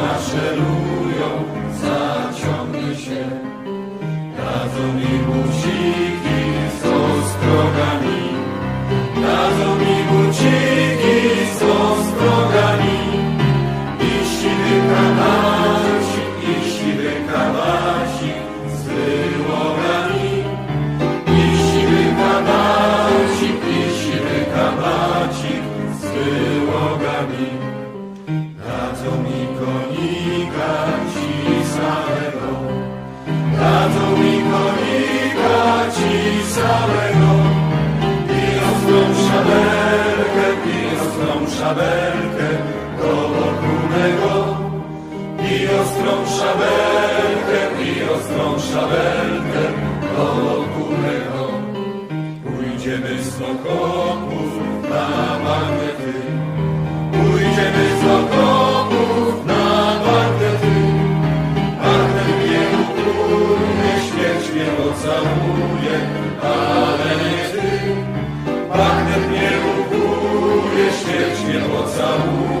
maszerują, zaciągnie się. Dadzą mi buciki z ostrogami, dadzą mi buciki z ostrogami. I siwy kabacik z wyłogami. I siwy kabacik z wyłogami. Dadzą mi konika cisamego, dadzą mi konika cisamego. I ostrą szabelkę do boku mego. I ostrą szabelkę do boku mego. Pójdziemy z okopów na bagnety, pójdziemy z okopów na bagnety. Bagnet mnie ukurnie, śmierć mnie pocałuje, ale nie ty. Bagnet mnie ukurnie, śmierć mnie pocałuje.